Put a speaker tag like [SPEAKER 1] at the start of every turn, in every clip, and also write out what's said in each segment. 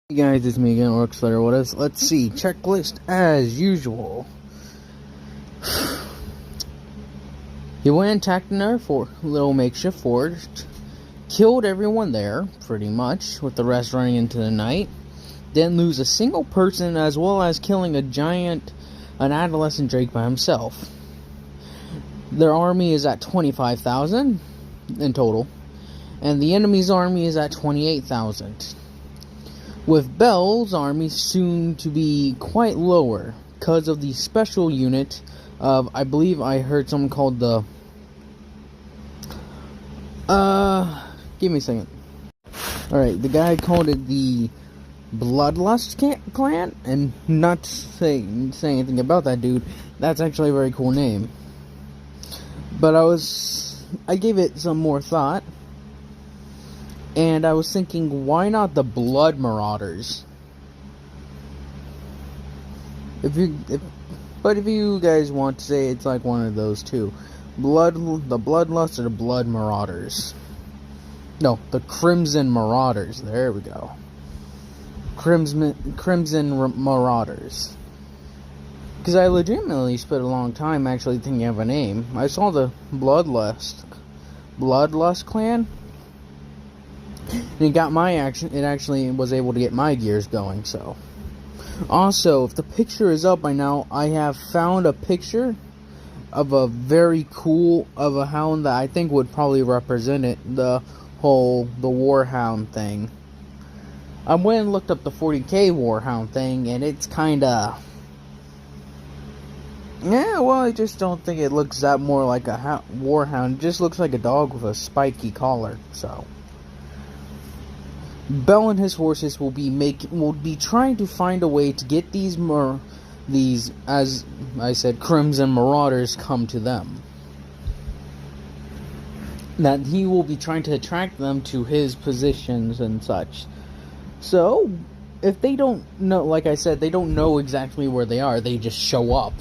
[SPEAKER 1] Hey guys, it's me again, Orcslayer. What is? Let's see. Checklist as usual. He went and attacked another little makeshift fort, killed everyone there, pretty much, with the rest running into the night. Didn't lose a single person, as well as killing an adolescent drake by himself. Their army is at 25,000 in total, and the enemy's army is at 28,000. With Bel's army soon to be quite lower because of the special unit of, I believe I heard someone called the, give me a second. Alright, the guy called it the Bloodlust Clan, and not to say anything about that dude, that's actually a very cool name. But I gave it some more thought. And I was thinking, why not the Blood Marauders? If you guys want to say it's like one of those two, the Bloodlust or the Blood Marauders. No, the Crimson Marauders. There we go. Crimson Marauders. Because I legitimately spent a long time actually thinking of a name. I saw the Bloodlust Clan. And it got my action. It actually was able to get my gears going. So, also, if the picture is up by now, I have found a picture of a very cool a hound that I think would probably represent it. The warhound thing. I went and looked up the 40k warhound thing, and it's kinda. Yeah, well, I just don't think it looks that more like a warhound. It just looks like a dog with a spiky collar. So. Bell and his horses will be trying to find a way to get these, as I said, Crimson Marauders come to them. That he will be trying to attract them to his positions and such. So, if they don't know, like I said, they don't know exactly where they are, they just show up.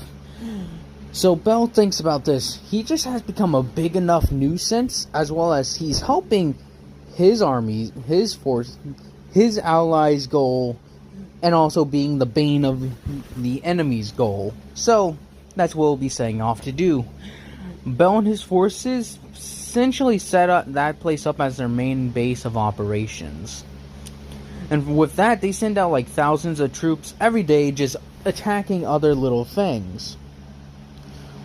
[SPEAKER 1] So Bell thinks about this. He just has become a big enough nuisance, as well as he's helping his army, his force, his allies' goal, and also being the bane of the enemy's goal. So, that's what we'll be setting off to do. Bell and his forces essentially set up that place up as their main base of operations. And with that, they send out like thousands of troops every day just attacking other little things.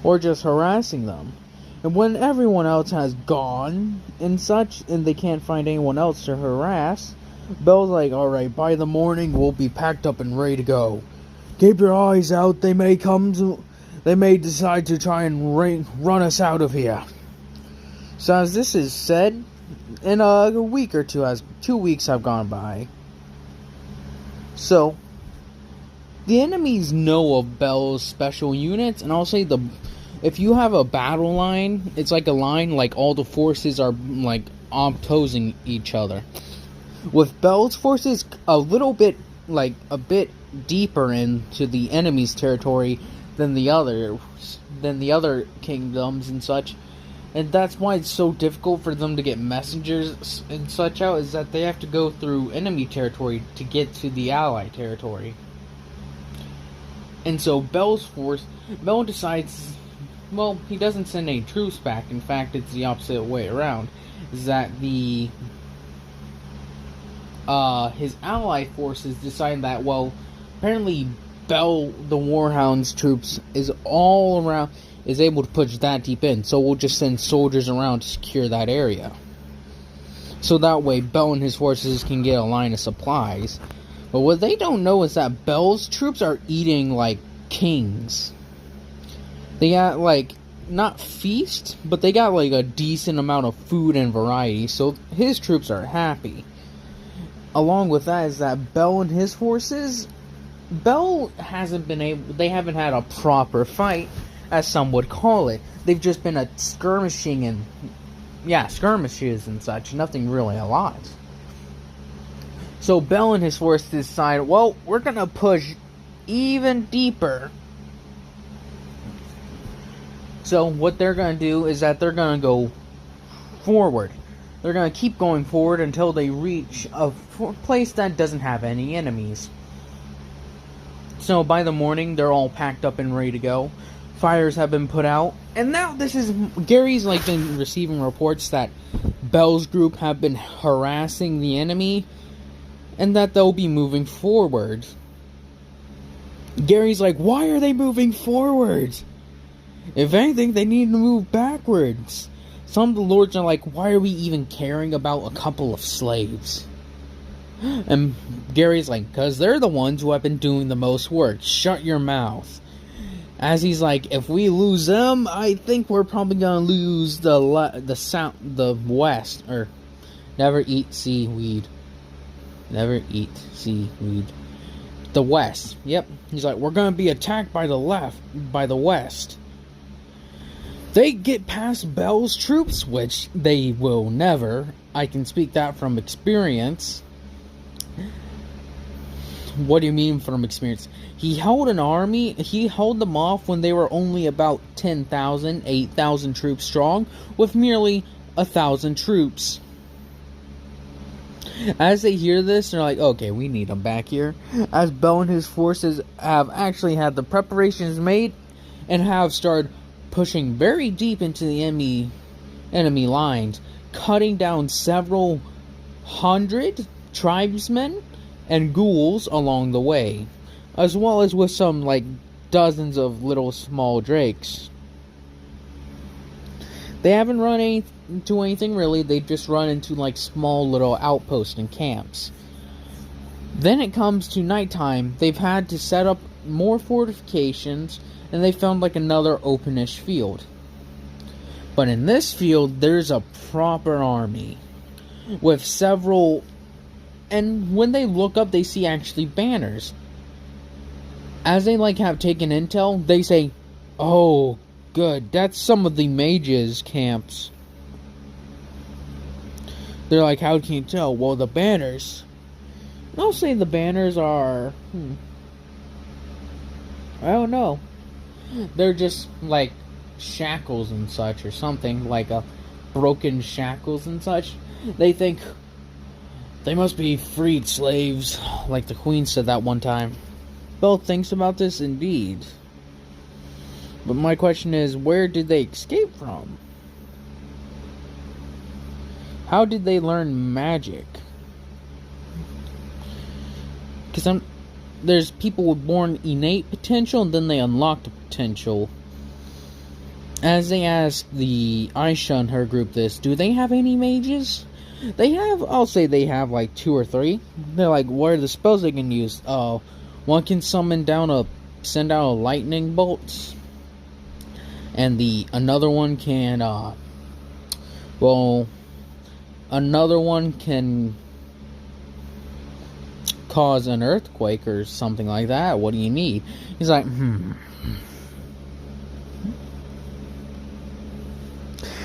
[SPEAKER 1] Or just harassing them. And when everyone else has gone and such, and they can't find anyone else to harass, Bell's like, alright, by the morning we'll be packed up and ready to go. Keep your eyes out, they may decide to try and run us out of here. So as this is said, in a week or two, as 2 weeks have gone by. So, the enemies know of Bell's special units, and I'll say if you have a battle line, it's like a line like all the forces are like opposing each other. With Bell's forces a bit deeper into the enemy's territory than the other kingdoms and such. And that's why it's so difficult for them to get messengers and such out, is that they have to go through enemy territory to get to the ally territory. And so Bell decides, well, he doesn't send any troops back. In fact, it's the opposite way around. Is that his ally forces decide that, well, apparently Bell, the Warhound's troops, is able to push that deep in. So we'll just send soldiers around to secure that area. So that way Bell and his forces can get a line of supplies. But what they don't know is that Bell's troops are eating like kings. They got, like, not feast, but they got, like, a decent amount of food and variety, so his troops are happy. Along with that is that Bell and his forces, they haven't had a proper fight, as some would call it. They've just been skirmishes and such, nothing really a lot. So Bell and his forces decide, well, we're gonna push even deeper. So what they're going to do is that they're going to go forward. They're going to keep going forward until they reach a place that doesn't have any enemies. So by the morning, they're all packed up and ready to go. Fires have been put out. And now Gary's like been receiving reports that Bell's group have been harassing the enemy and that they'll be moving forward. Gary's like, why are they moving forward? If anything, they need to move backwards. Some of the lords are like, why are we even caring about a couple of slaves? And Gary's like, because they're the ones who have been doing the most work. Shut your mouth. As he's like, if we lose them, I think we're probably gonna lose the west. Or, never eat seaweed. Never eat seaweed. The west. Yep. He's like, we're gonna be attacked by the west. They get past Bell's troops, which they will never. I can speak that from experience. What do you mean from experience? He held an army, he held them off when they were only about 10,000, 8,000 troops strong, with merely 1,000 troops. As they hear this, they're like, okay, we need them back here. As Bell and his forces have actually had the preparations made and have started pushing very deep into the enemy lines, cutting down several hundred tribesmen and ghouls along the way, as well as with some like dozens of little small drakes. They haven't run into anything really, they've just run into like small little outposts and camps. Then it comes to nighttime, they've had to set up more fortifications, and they found like another openish field. But in this field, there's a proper army with several, and when they look up, they see actually banners. As they like have taken intel, they say, oh, good, that's some of the mages' camps. They're like, how can you tell? Well, the banners. I'll say the banners are, I don't know. They're just like shackles and such, or something like a broken shackles and such. They think they must be freed slaves, like the queen said that one time. Bell thinks about this indeed. But my question is, where did they escape from? How did they learn magic? Because there's people with born innate potential, and then they unlock the potential. As they ask the Aisha and her group this, do they have any mages? They have, I'll say they have like 2 or 3. They're like, what are the spells they can use? Oh, one can send out a lightning bolt. And another one can, another one can cause an earthquake or something like that. What do you need? He's like,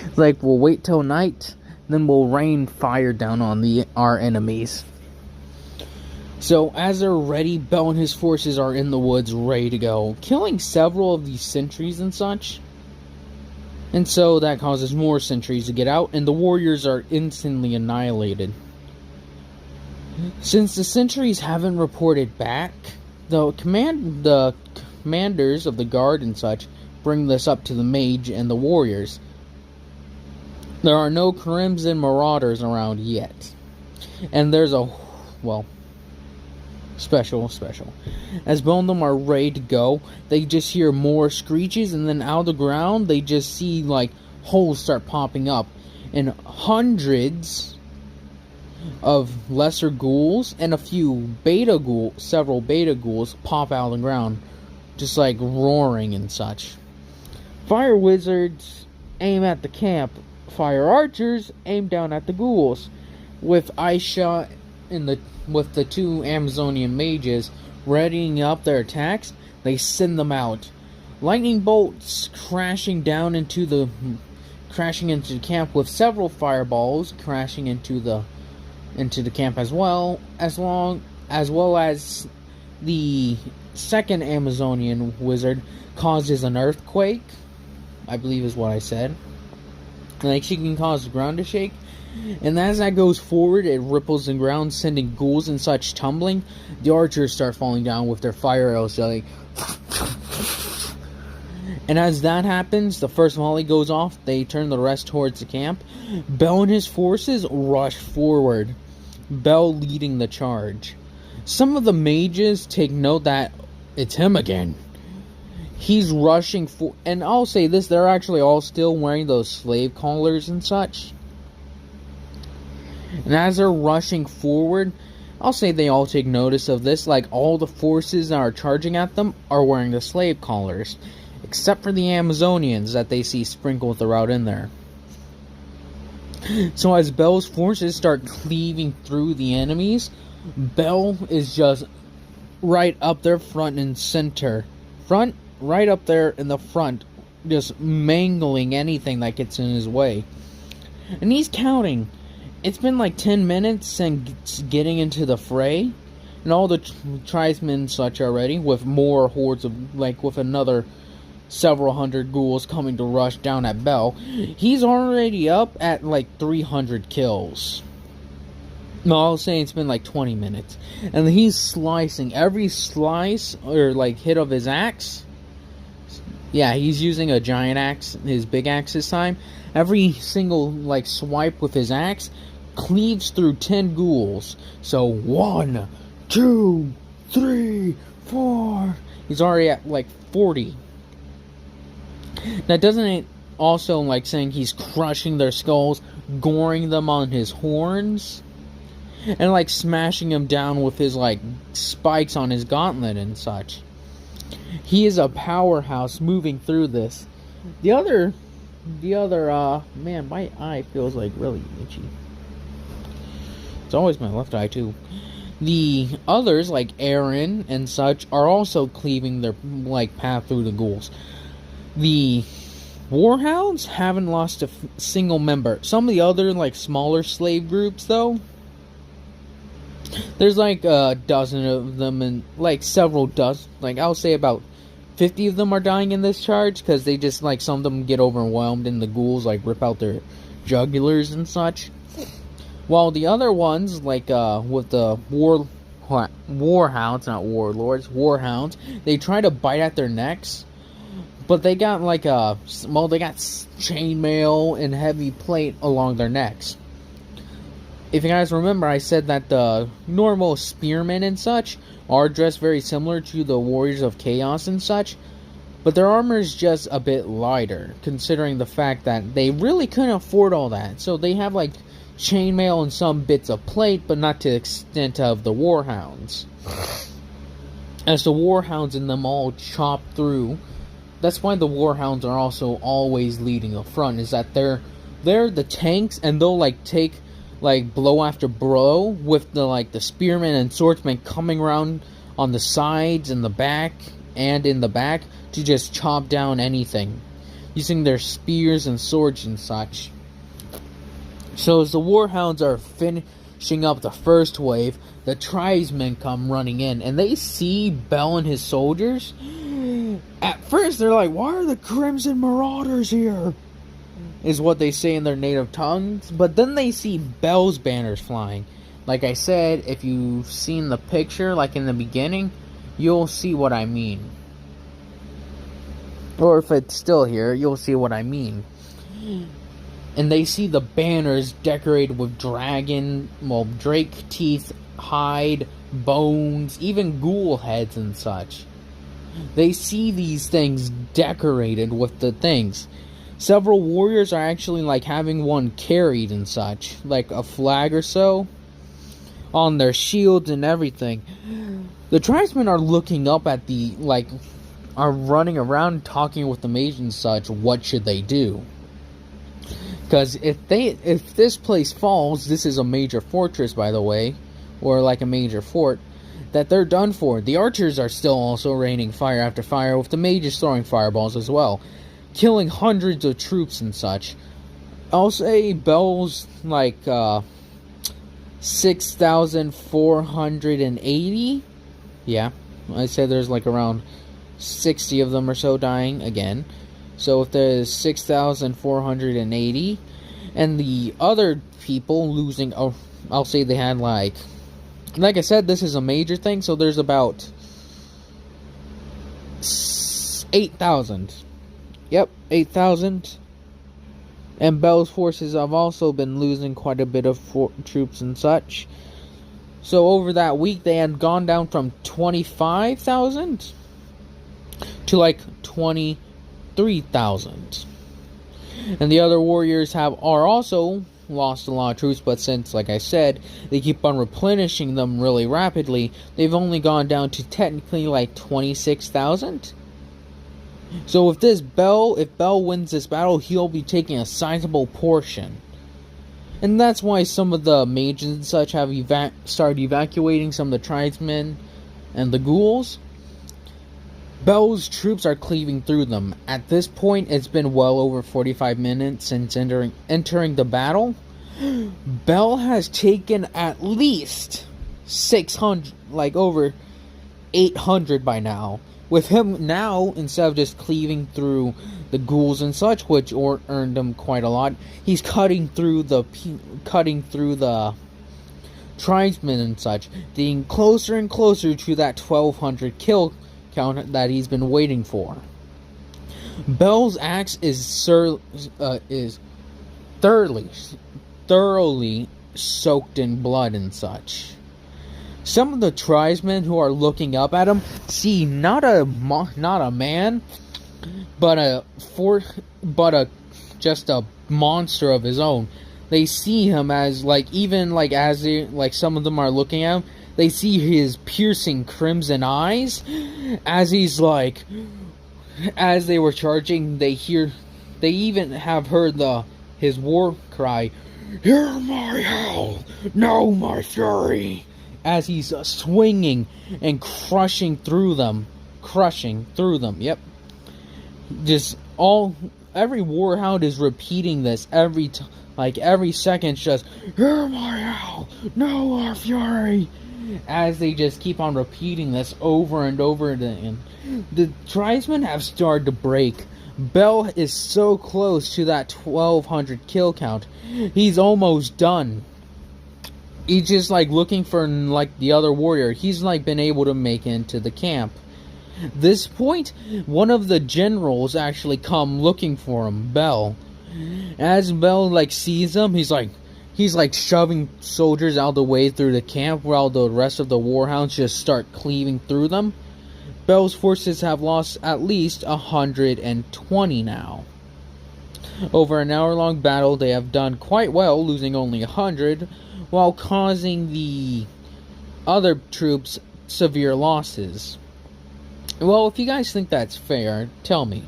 [SPEAKER 1] It's like, we'll wait till night, then we'll rain fire down on our enemies. So as they're ready, Bell and his forces are in the woods ready to go, killing several of these sentries and such. And so that causes more sentries to get out, and the warriors are instantly annihilated. Since the sentries haven't reported back, the commanders of the guard and such bring this up to the mage and the warriors. There are no crimson marauders around yet. And there's special. As both of them are ready to go, they just hear more screeches, and then out of the ground, they just see like holes start popping up, and hundreds of lesser ghouls and several beta ghouls pop out of the ground, just like roaring and such. Fire wizards aim at the camp. Fire archers aim down at the ghouls, with Aisha with the 2 Amazonian mages readying up their attacks. They send them out. Lightning bolts crashing into the camp, with several fireballs crashing into the camp as well as the second Amazonian wizard causes an earthquake, I believe is what I said. Like, she can cause the ground to shake, And as that goes forward, it ripples the ground, sending ghouls and such tumbling. The archers start falling down with their fire arrows, like. And as that happens, the first volley goes off. They turn the rest towards the camp. Bell and his forces rush forward, Bell leading the charge. Some of the mages take note that it's him again. He's rushing for, and I'll say this, they're actually all still wearing those slave collars and such. And as they're rushing forward, I'll say they all take notice of this. Like, all the forces that are charging at them are wearing the slave collars, except for the Amazonians that they see sprinkled throughout in there. So as Bell's forces start cleaving through the enemies, Bell is just right up there front and center. Right up there in the front, just mangling anything that gets in his way. And he's counting. It's been like 10 minutes since getting into the fray, and all the tribesmen such already, with more hordes of, like, with another several hundred ghouls coming to rush down at Bell. He's already up at like 300 kills. No, I'll say it's been like 20 minutes. And he's slicing every slice, or like hit of his axe. Yeah, he's using a giant axe, his big axe this time. Every single like swipe with his axe cleaves through 10 ghouls. So 1, 2, 3, 4. He's already at like 40. That doesn't also like saying he's crushing their skulls, goring them on his horns, and like smashing them down with his like spikes on his gauntlet and such. He is a powerhouse moving through this. The other man, my eye feels like really itchy. It's always my left eye too. The others, like Aaron and such, are also cleaving their like path through the ghouls. The warhounds haven't lost a single member. Some of the other like smaller slave groups though, there's like a dozen of them, and like several dozen, like I'll say about 50 of them are dying in this charge, because they just like, some of them get overwhelmed and the ghouls like rip out their jugulars and such. While the other ones, like with the warhounds, not warlords, warhounds, they try to bite at their necks, but they got like they got chainmail and heavy plate along their necks. If you guys remember, I said that the normal spearmen and such are dressed very similar to the warriors of chaos and such, but their armor is just a bit lighter, considering the fact that they really couldn't afford all that. So they have like chainmail and some bits of plate, but not to the extent of the warhounds. As the warhounds in them all chop through. That's why the warhounds are also always leading the front, is that they're the tanks, and they'll like take like blow after blow with the like the spearmen and swordsmen coming around on the sides and the back and in the back to just chop down anything using their spears and swords and such. So as the warhounds are finishing up the first wave, the tribesmen come running in, and they see Bell and his soldiers. At first they're like, "Why are the Crimson Marauders here?" is what they say in their native tongues. But then they see Bell's banners flying. Like I said, if you've seen the picture, like in the beginning, you'll see what I mean. Or if it's still here, you'll see what I mean. And they see the banners decorated with drake teeth, hide, bones, even ghoul heads and such. They see these things decorated with the things. Several warriors are actually like having one carried and such, like a flag or so, on their shields and everything. The tribesmen are looking up at the, like, are running around talking with the mage and such. What should they do? Because if this place falls, this is a major fortress, by the way, or like a major fort, that they're done for. The archers are still also raining fire after fire, with the mages throwing fireballs as well, killing hundreds of troops and such. I'll say Bell's like 6,480. Yeah, I say there's like around 60 of them or so dying again. So if there's 6,480, And the other people losing, I'll say they had like I said, this is a major thing, so there's about 8,000. Yep, 8,000. And Bell's forces have also been losing quite a bit of troops and such. So over that week, they had gone down from 25,000 to like 23,000. And the other warriors are also lost a lot of troops, but since, like I said, they keep on replenishing them really rapidly, they've only gone down to technically like 26,000. So if Bell wins this battle, he'll be taking a sizable portion. And that's why some of the mages and such have started evacuating some of the tribesmen and the ghouls. Bell's troops are cleaving through them. At this point, it's been well over 45 minutes since entering the battle. Bell has taken at least 600, like over 800 by now. With him now, instead of just cleaving through the ghouls and such, which earned him quite a lot, he's cutting through the tribesmen and such, getting closer and closer to that 1,200 kill count that he's been waiting for. Bell's axe is thoroughly soaked in blood and such. Some of the tribesmen who are looking up at him see not a man, but just a monster of his own. They see him as some of them are looking at him. They see his piercing crimson eyes as they were charging. They even have heard his war cry, "Hear my howl, know my fury," as he's swinging and crushing through them. Yep. Every warhound is repeating this every second. Just, "Hear my howl, know our fury," as they just keep on repeating this over and over again. The tribesmen have started to break. Bell is so close to that 1,200 kill count. He's almost done. He's just looking for the other warrior. He's been able to make it into the camp. This point, one of the generals actually come looking for him, Bell. As Bell sees him, he's shoving soldiers out of the way through the camp while the rest of the warhounds just start cleaving through them. Bell's forces have lost at least 120 now. Over an hour-long battle, they have done quite well, losing only 100, while causing the other troops severe losses. Well, if you guys think that's fair, tell me.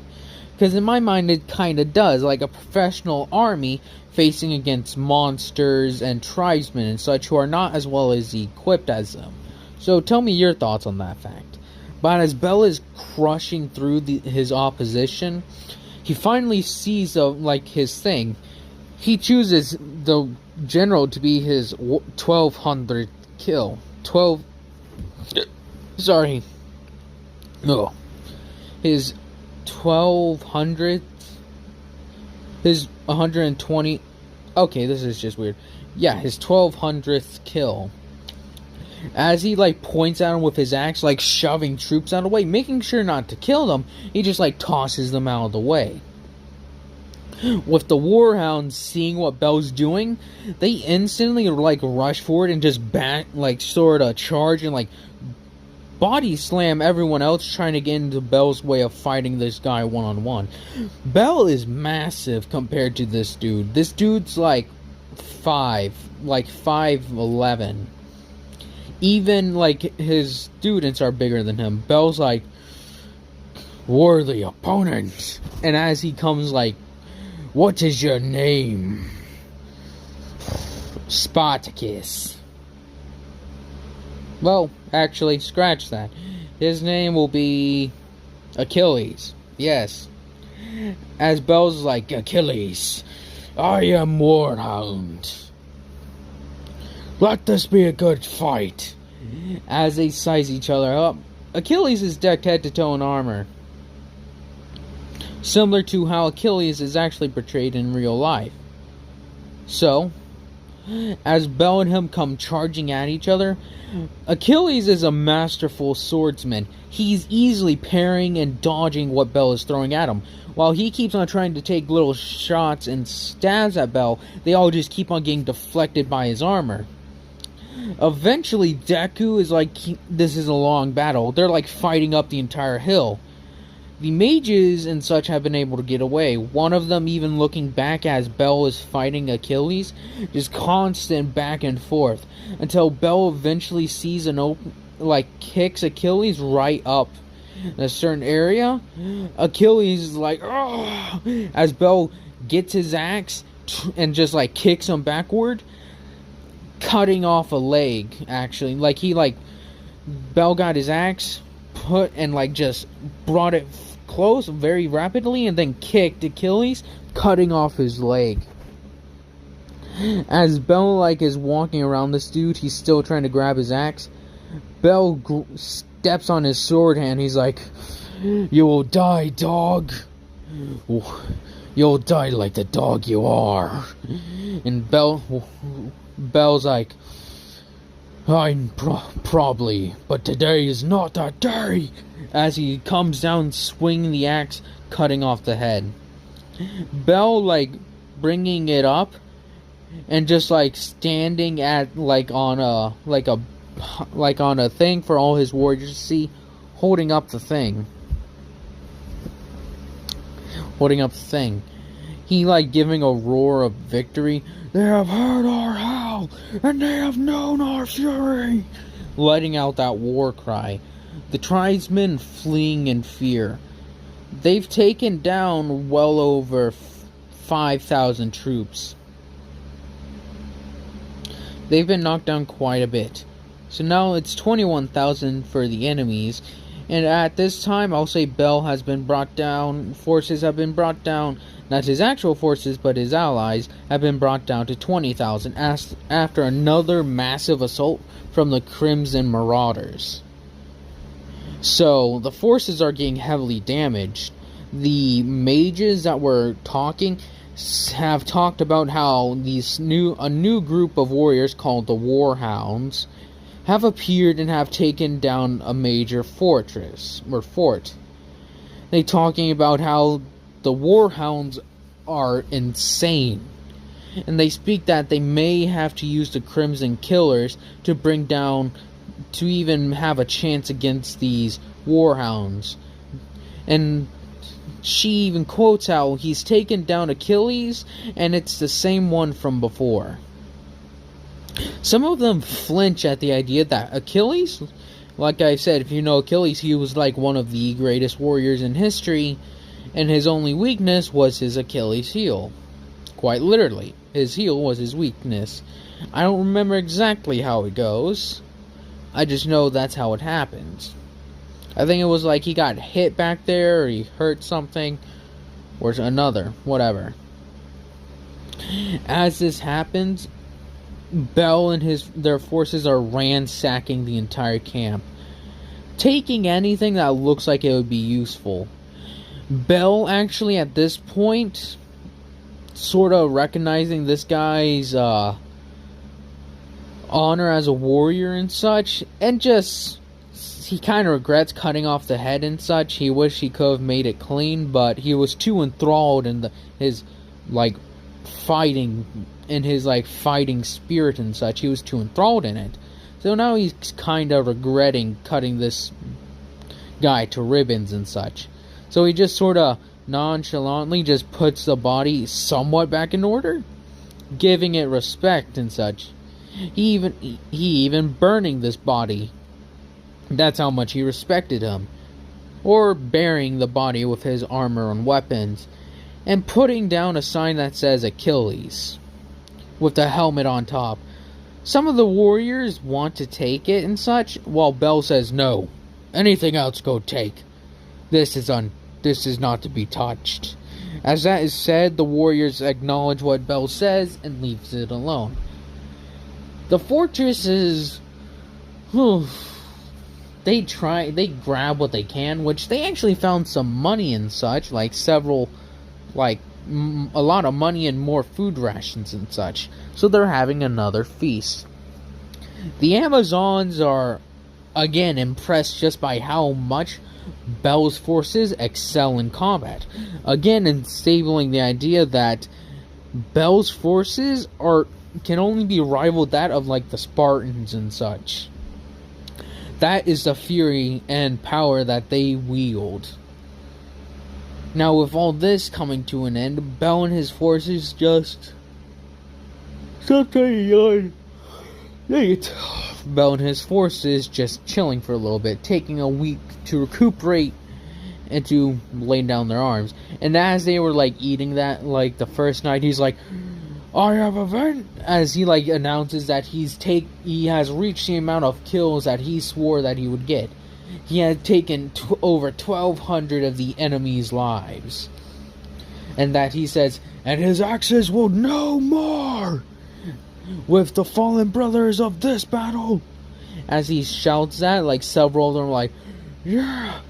[SPEAKER 1] Because in my mind, it kind of does, like a professional army facing against monsters and tribesmen and such who are not as well as equipped as them. So tell me your thoughts on that fact. But as Bell is crushing through his opposition, he finally sees his thing. He chooses the general to be his 1,200th kill. His 1,200th. His 120. Okay, this is just weird. Yeah, his 1,200th kill. As he points at him with his axe, shoving troops out of the way, making sure not to kill them, he just tosses them out of the way. With the warhounds seeing what Bell's doing, they instantly rush forward and just sort of charge and body slam everyone else trying to get into Bell's way of fighting this guy one-on-one. Bell is massive compared to this dude. This dude's 5'11". Even his students are bigger than him. Bell's worthy opponent. And as he comes what is your name? Spartacus. Well, actually, scratch that. His name will be Achilles. Yes. As Bell's Achilles, I am Warhound. Let this be a good fight. As they size each other up, Achilles is decked head to toe in armor, similar to how Achilles is actually portrayed in real life. So, as Bell and him come charging at each other, Achilles is a masterful swordsman. He's easily parrying and dodging what Bell is throwing at him. While he keeps on trying to take little shots and stabs at Bell, they all just keep on getting deflected by his armor. Eventually, Deku is like, this is a long battle. They're like fighting up the entire hill. The mages and such have been able to get away. One of them even looking back as Bell is fighting Achilles. Just constant back and forth. Until Bell eventually sees kicks Achilles right up in a certain area. Achilles is like, oh! As Bell gets his axe and just like kicks him backward. Cutting off a leg, actually. Bell got his axe, just brought it close very rapidly, and then kicked Achilles, cutting off his leg. As Bell, is walking around this dude, he's still trying to grab his axe. Bell steps on his sword hand, he's like, "You will die, dog. You'll die like the dog you are." And Bell's like, "I'm probably, but today is not that day." As he comes down, swinging the axe, cutting off the head. Bell, bringing it up, and just, standing at, on a thing for all his warriors to see, holding up the thing. He, giving a roar of victory. "They have heard our howl, and they have known our fury," letting out that war cry. The tribesmen fleeing in fear. They've taken down well over 5,000 troops. They've been knocked down quite a bit. So now it's 21,000 for the enemies. And at this time, I'll say Bell has been brought down. Forces have been brought down. Not his actual forces, but his allies have been brought down to 20,000 after another massive assault from the Crimson Marauders. So, the forces are getting heavily damaged. The mages that were talking have talked about how a new group of warriors called the Hounds have appeared and have taken down a major fortress, or fort. They talking about how the Hounds are insane. And they speak that they may have to use the Crimson Killers to even have a chance against these Hounds. And she even quotes how he's taken down Achilles, and it's the same one from before. Some of them flinch at the idea that Achilles, like I said, if you know Achilles, he was one of the greatest warriors in history, and his only weakness was his Achilles heel. Quite literally, his heel was his weakness. I don't remember exactly how it goes. I just know that's how it happens. I think it was he got hit back there, or he hurt something, or another, whatever. As this happens, Bell and their forces are ransacking the entire camp, taking anything that looks like it would be useful. Bell actually at this point, sort of recognizing this guy's honor as a warrior and such, and he kind of regrets cutting off the head and such. He wished he could have made it clean, but he was too enthralled in his fighting spirit and such. He was too enthralled in it. So now he's kind of regretting cutting this guy to ribbons and such. So he just sort of nonchalantly just puts the body somewhat back in order, giving it respect and such. He even burning this body. That's how much he respected him. Or burying the body with his armor and weapons, and putting down a sign that says Achilles, with the helmet on top. Some of the warriors want to take it and such, while Bell says, "No, anything else go take. This is not to be touched." As that is said, the warriors acknowledge what Bell says and leaves it alone. The fortress is... They grab what they can, which they actually found some money and such, several, a lot of money and more food rations and such. So they're having another feast. The Amazons are again impressed just by how much Bel's forces excel in combat. Again, instabling the idea that Bel's forces can only be rivaled that of like the Spartans and such. That is the fury and power that they wield. Now, with all this coming to an end, Bel and his forces just Bel and his forces just chilling for a little bit, taking a week to recuperate and to lay down their arms. And as they were like eating that, like the first night, he's like, "I have a event," as he like announces that he has reached the amount of kills that he swore that he would get. He had taken over 1,200 of the enemy's lives, and that he says, "And his axes will no more with the fallen brothers of this battle." As he shouts that, like several of them are like, "Yeah!"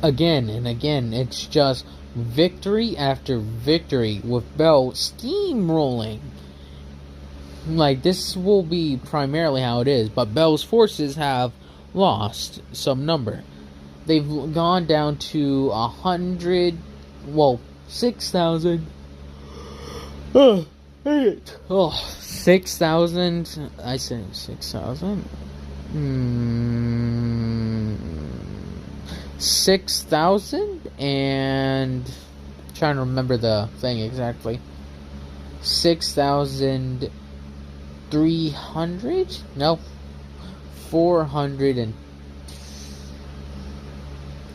[SPEAKER 1] Again and again, it's just victory after victory with Bel steamrolling. Like, this will be primarily how it is, but Bel's forces have lost some number. They've gone down to 6,000. 6,000. I said 6,000. 6,000 and trying to remember the thing exactly. 6,300? No. 400 and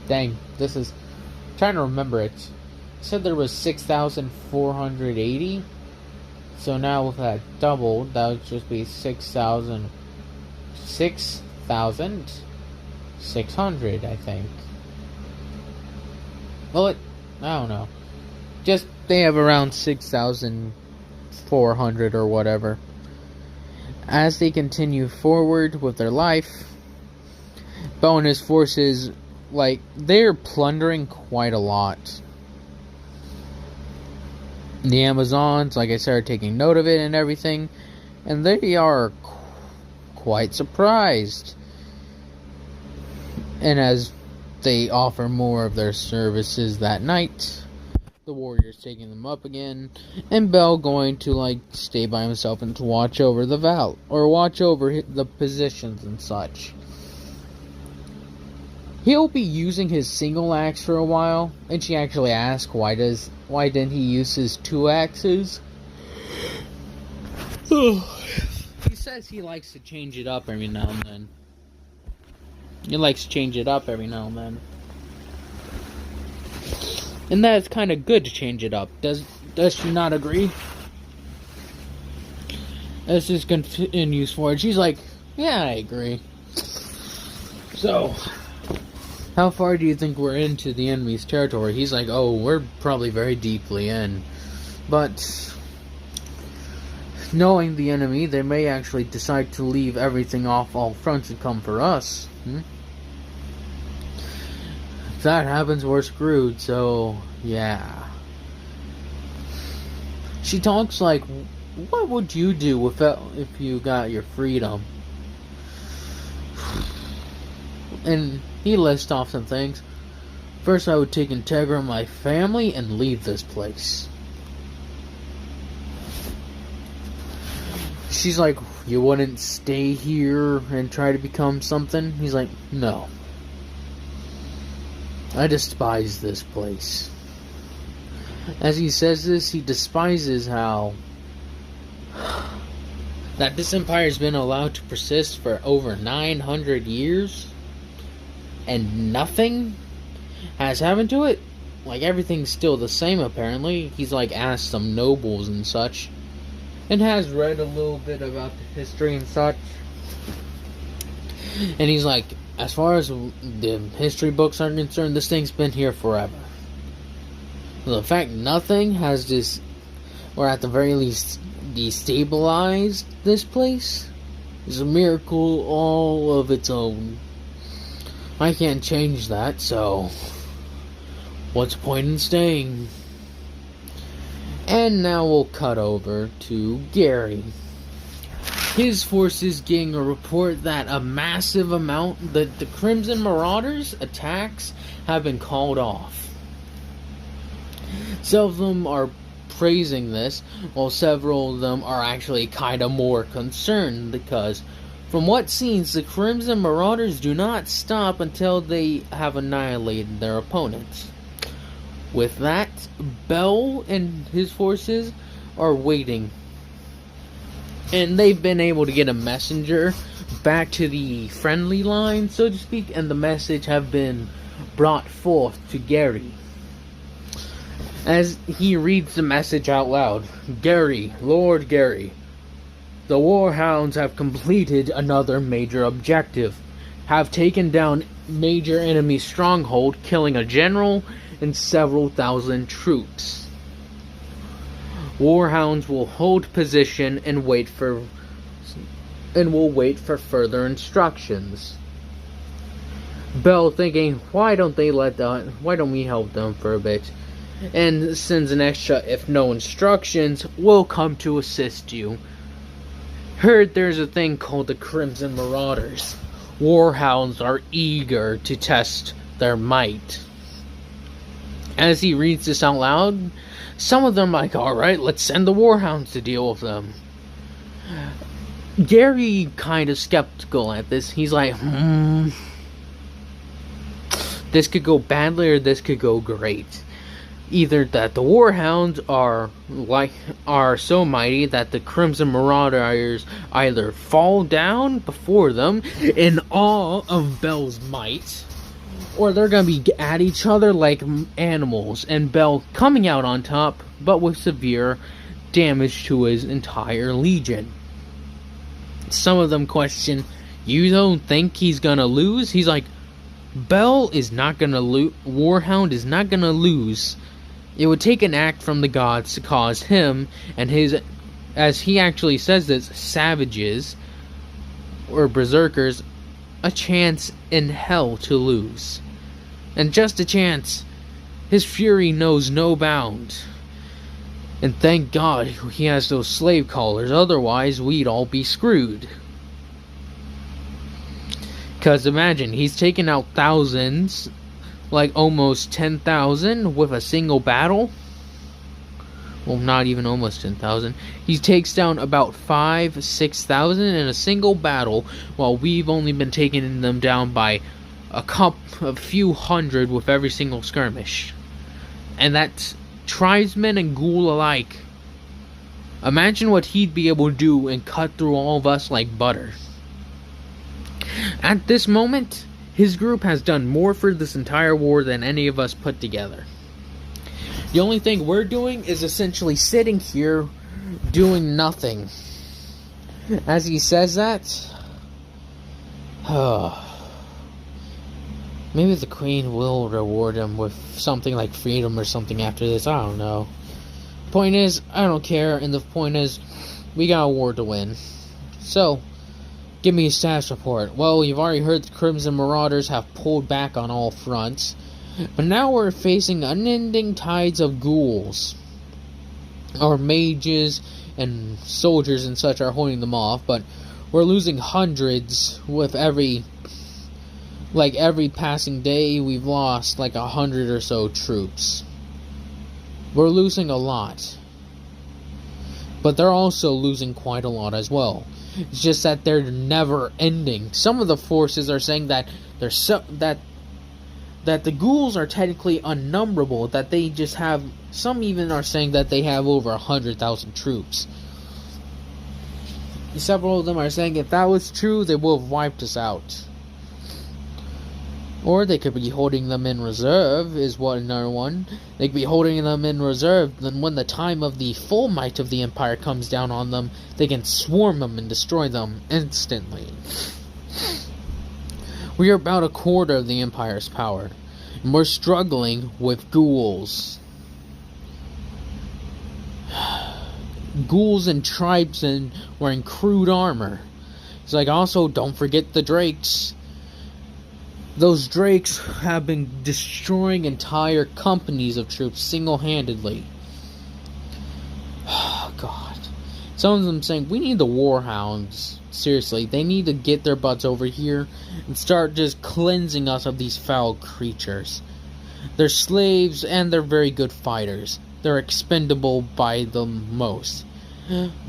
[SPEAKER 1] dang, this is trying to remember it. It said there was 6,480. So now with that doubled, that would just be 6,600, I think. Well, I don't know. Just, they have around 6,400 or whatever. As they continue forward with their life, Bel and his forces, like, they're plundering quite a lot. The Amazons, like I said, are taking note of it and everything, and they are quite surprised. And as they offer more of their services that night, the warriors taking them up again, and Bel going to like stay by himself and to watch over the watch over the positions and such. He'll be using his single axe for a while, and she actually asks why didn't he use his two axes? He says he likes to change it up every now and then. And that's kind of good to change it up. Does she not agree? As this continues forward, she's like, "Yeah, I agree." So, how far do you think we're into the enemy's territory? He's like, "Oh, we're probably very deeply in." But knowing the enemy, they may actually decide to leave everything off all fronts and come for us. If that happens, we're screwed, so yeah. She talks like, what would you do if you got your freedom? And he lists off some things. First, I would take Integra and my family and leave this place. She's like, you wouldn't stay here and try to become something? He's like, no. I despise this place. As he says this, he despises how that this empire's been allowed to persist for over 900 years and nothing has happened to it. Like, everything's still the same apparently. He's like asked some nobles and such, and has read a little bit about the history and such. And he's like, as far as the history books are concerned, this thing's been here forever. The fact nothing has this, or at the very least destabilized this place, is a miracle all of its own. I can't change that, so what's the point in staying? And now we'll cut over to Gary. His forces getting a report that a massive amount, the Crimson Marauders' attacks have been called off. Some of them are praising this, while several of them are actually kind of more concerned, because from what seems, the Crimson Marauders do not stop until they have annihilated their opponents. With that, Bell and his forces are waiting. And they've been able to get a messenger back to the friendly line, so to speak, and the message have been brought forth to Gary. As he reads the message out loud, Gary, Lord Gary, the war hounds have completed another major objective, have taken down major enemy stronghold, killing a general and several thousand troops. Warhounds will hold position and will wait for further instructions. Bell thinking, why don't we help them for a bit? And sends an extra, if no instructions, will come to assist you. Heard there's a thing called the Crimson Marauders. Warhounds are eager to test their might. As he reads this out loud, some of them are like, alright, let's send the Warhounds to deal with them. Gary kind of skeptical at this. He's like, this could go badly or this could go great. Either that the Warhounds are so mighty that the Crimson Marauders either fall down before them in awe of Bell's might, or they're going to be at each other like animals, and Bell coming out on top, but with severe damage to his entire legion. Some of them question, you don't think he's going to lose? He's like, Bell is not going to lose. Warhound is not going to lose. It would take an act from the gods to cause him and his, as he actually says this, savages, or berserkers, a chance in hell to lose. And just a chance. His fury knows no bound. And thank God he has those slave collars, otherwise we'd all be screwed. Because imagine, he's taken out thousands, like almost 10,000 with a single battle. Well, not even almost 10,000. He takes down about 6,000 in a single battle, while we've only been taking them down by a few hundred with every single skirmish. And that's tribesmen and ghoul alike. Imagine what he'd be able to do and cut through all of us like butter. At this moment, his group has done more for this entire war than any of us put together. The only thing we're doing is essentially sitting here doing nothing. As he says that, maybe the Queen will reward him with something like freedom or something after this. I don't know. Point is, I don't care, and the point is, we got a war to win. So, give me a status report. Well, you've already heard the Crimson Marauders have pulled back on all fronts, but now we're facing unending tides of ghouls. Our mages and soldiers and such are holding them off, but we're losing hundreds with every passing day. We've lost like 100 or so troops. We're losing a lot. But they're also losing quite a lot as well. It's just that they're never ending. Some of the forces are saying that that the ghouls are technically unnumberable, that they just have, some even are saying that they have over 100,000 troops. Several of them are saying if that was true, they would have wiped us out. Or they could be holding them in reserve, is what another one. They could be holding them in reserve, then when the time of the full might of the Empire comes down on them, they can swarm them and destroy them instantly. We are about a quarter of the Empire's power, and we're struggling with ghouls. Ghouls and tribesmen wearing crude armor. It's like, also, don't forget the Drakes. Those Drakes have been destroying entire companies of troops single-handedly. Some of them saying, we need the warhounds. Seriously, they need to get their butts over here and start just cleansing us of these foul creatures. They're slaves and they're very good fighters. They're expendable by the most.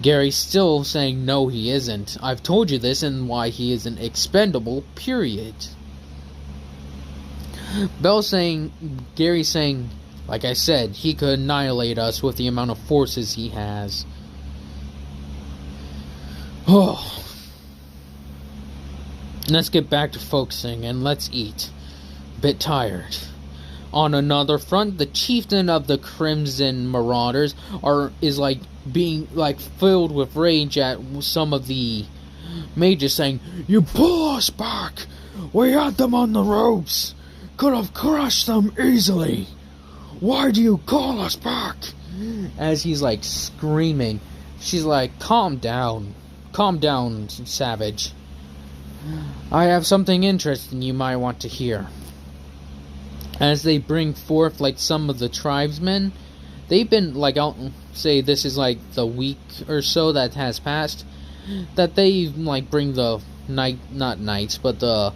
[SPEAKER 1] Gary's still saying, no, he isn't. I've told you this and why he isn't expendable, period. Gary's saying, like I said, he could annihilate us with the amount of forces he has. Oh. Let's get back to focusing and let's eat. Bit tired. On another front, the chieftain of the Crimson Marauders is being filled with rage at some of the mages saying, "You pull us back! We had them on the ropes! Could have crushed them easily! Why do you call us back?" As he's screaming, she's like, "Calm down. Calm down, savage. I have something interesting you might want to hear." As they bring forth some of the tribesmen, they've been I'll say this is the week or so that has passed, that they bring the not knights but the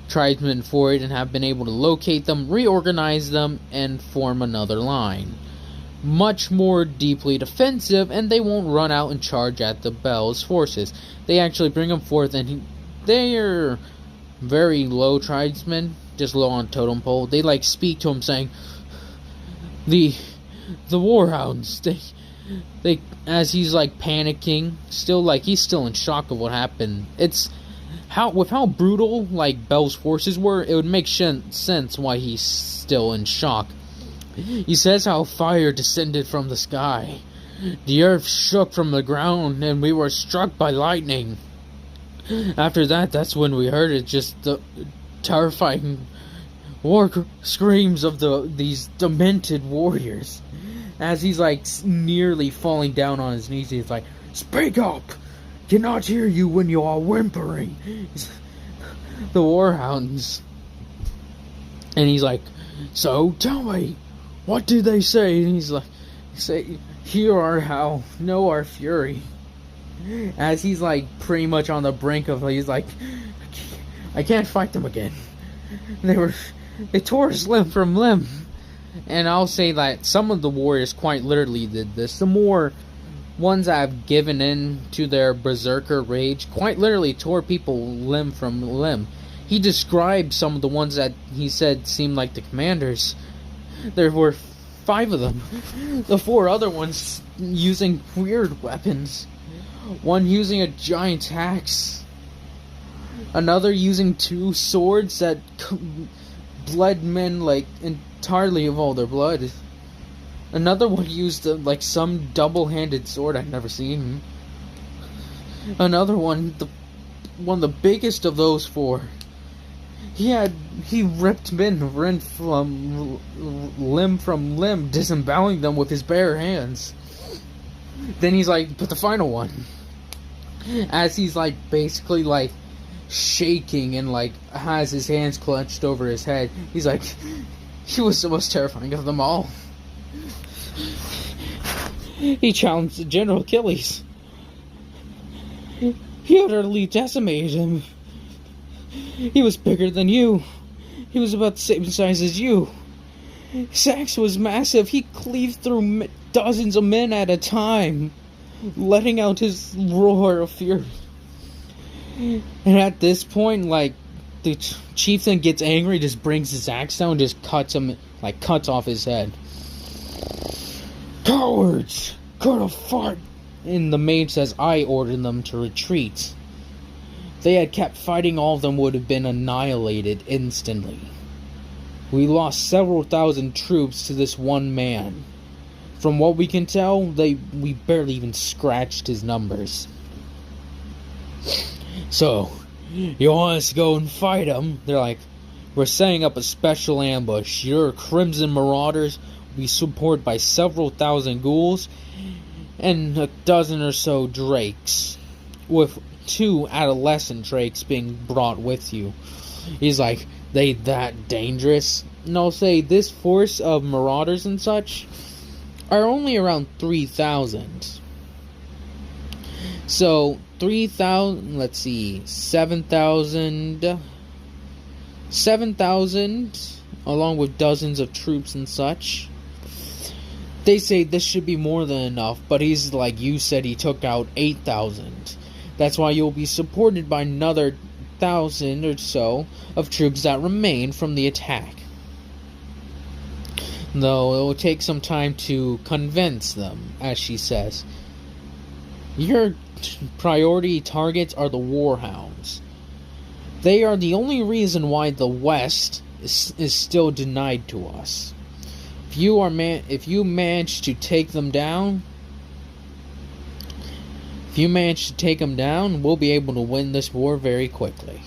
[SPEAKER 1] tribesmen forward and have been able to locate them, reorganize them, and form another line. Much more deeply defensive, and they won't run out and charge at the Bell's forces. They actually bring them forth, and they're very low tribesmen, just low on totem pole. They speak to him saying, the warhounds, they as he's panicking, still he's still in shock of what happened. It's with how brutal Bell's forces were, it would make sense why he's still in shock. He says how fire descended from the sky. The earth shook from the ground and we were struck by lightning. After that's when we heard it, just the terrifying war screams of these demented warriors. As he's nearly falling down on his knees, he's like, "Speak up! Cannot hear you when you are whimpering." The warhounds. And he's like, "So tell me, what do they say?" And he's like, "Hear our howl, know our fury." As he's pretty much on the brink of, he's like, "I can't fight them again. They tore us limb from limb." And I'll say that some of the warriors quite literally did this. The more ones that have given in to their berserker rage quite literally tore people limb from limb. He described some of the ones that he said seemed like the commanders. There were 5 of them. The 4 other ones using weird weapons. One using a giant axe. Another using 2 swords that bled men entirely of all their blood. Another one used some double-handed sword I've never seen. Another one, one of the biggest of those 4. He ripped men from limb, disemboweling them with his bare hands. Then he's but the final one. As he's basically shaking and has his hands clenched over his head, he's he was the most terrifying of them all. He challenged General Achilles. He utterly decimated him. He was bigger than you. He was about the same size as you. His axe was massive. He cleaved through dozens of men at a time, letting out his roar of fury. And at this point, the chieftain gets angry, just brings his axe down, just cuts him, cuts off his head. "Cowards! Could have fought!" And the mage says, "I ordered them to retreat. If they had kept fighting, all of them would have been annihilated instantly. We lost several thousand troops to this one man. From what we can tell, we barely even scratched his numbers. So, you want us to go and fight them?" They're like, "We're setting up a special ambush. Your Crimson Marauders will be supported by several thousand ghouls and a dozen or so drakes, with 2 adolescent drakes being brought with you." He's like, "They that dangerous?" And I'll say this force of marauders and such are only around 3,000. So 3,000, let's see, 7,000, 7,000, along with dozens of troops and such. They say this should be more than enough, but he's like, you said he took out 8,000. That's why you'll be supported by another 1,000 or so of troops that remain from the attack. Though it will take some time to convince them, as she says. Your priority targets are the war hounds. They are the only reason why the West is still denied to us. If you manage to take them down, we'll be able to win this war very quickly.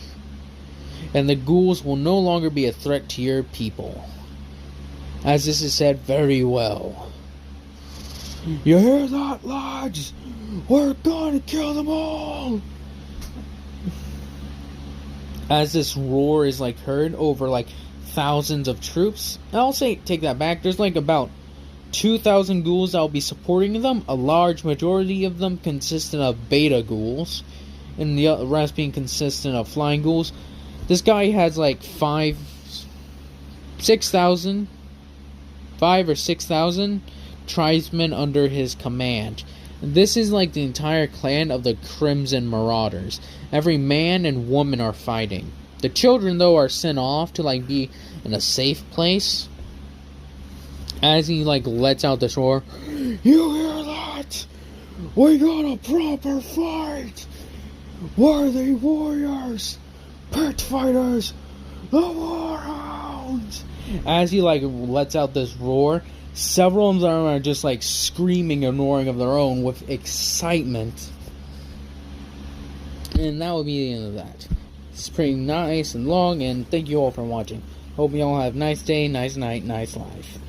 [SPEAKER 1] And the ghouls will no longer be a threat to your people. As this is said very well. You hear that, lads? We're gonna kill them all! As this roar is like heard over like thousands of troops, I'll say, take that back, there's like about 2,000 ghouls that will be supporting them, a large majority of them consisting of beta ghouls, and the rest being consistent of flying ghouls. This guy has like 5 or 6,000 tribesmen under his command. This is like the entire clan of the Crimson Marauders. Every man and woman are fighting. The children, though, are sent off to like be in a safe place. As he like lets out this roar, you hear that? We got a proper fight. Worthy warriors, pit fighters, the war hounds. As he like lets out this roar, several of them are just like screaming and roaring of their own with excitement. And that will be the end of that. It's pretty nice and long, and thank you all for watching. Hope you all have a nice day, nice night, nice life.